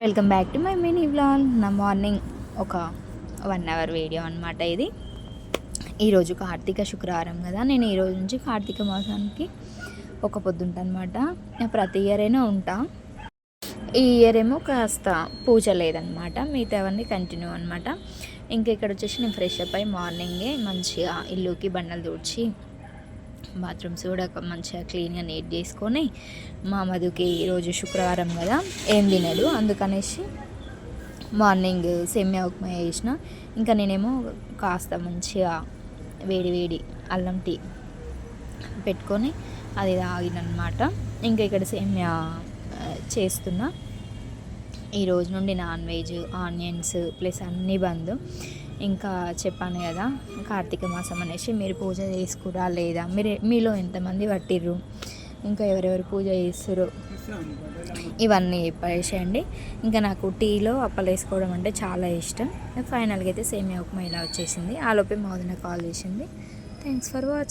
Welcome back to my mini vlog. నా morning ఒక 1 hour video అనమాట ఇది. ఈరోజు కార్తీక శుక్రవారం కదా, నేను ఈరోజు నుంచి కార్తీక మాసానికి ఒక పొద్దుంటా అనమాట. ప్రతి ఇయర్ అయినా ఉంటా. ఈ ఇయర్ ఏమో కాస్త పూజ లేదనమాట, మిగతావన్నీ కంటిన్యూ అనమాట. ఇంకా ఇక్కడ వచ్చేసి నేను ఫ్రెష్ అప్ అయ్యి మార్నింగే మంచిగా ఇల్లుకి బండలు తుడిచి బాత్రూమ్స్ కూడా మంచిగా క్లీన్గా నీట్ చేసుకొని, మా మధుకి ఈరోజు శుక్రవారం కదా ఏం తినడు, అందుకనేసి మార్నింగ్ సేమియా ఉప్మా చేసిన. ఇంకా నేనేమో కాస్త మంచిగా వేడి వేడి అల్లం టీ పెట్టుకొని అది తాగినమాట. ఇంకా ఇక్కడ సేమియా చేస్తున్నా. ఈ రోజు నుండి నాన్ వెజ్, ఆనియన్స్ ప్లస్ అన్నీ బంద్. ఇంకా చెప్పాను కదా కార్తీక మాసం అనేసి, మీరు పూజ చేసుకురా లేదా, మీలో ఎంతమంది పట్టిర్రు, ఇంకా ఎవరెవరు పూజ చేస్తారు, ఇవన్నీ చెప్పేసేయండి. ఇంకా నాకు టీలో అప్పలు వేసుకోవడం అంటే చాలా ఇష్టం. ఫైనల్గా అయితే సేమియా ఉప్మా ఇలా వచ్చేసింది. ఆ లోపే మా వదిన కాల్ చేసింది. Thanks for watching.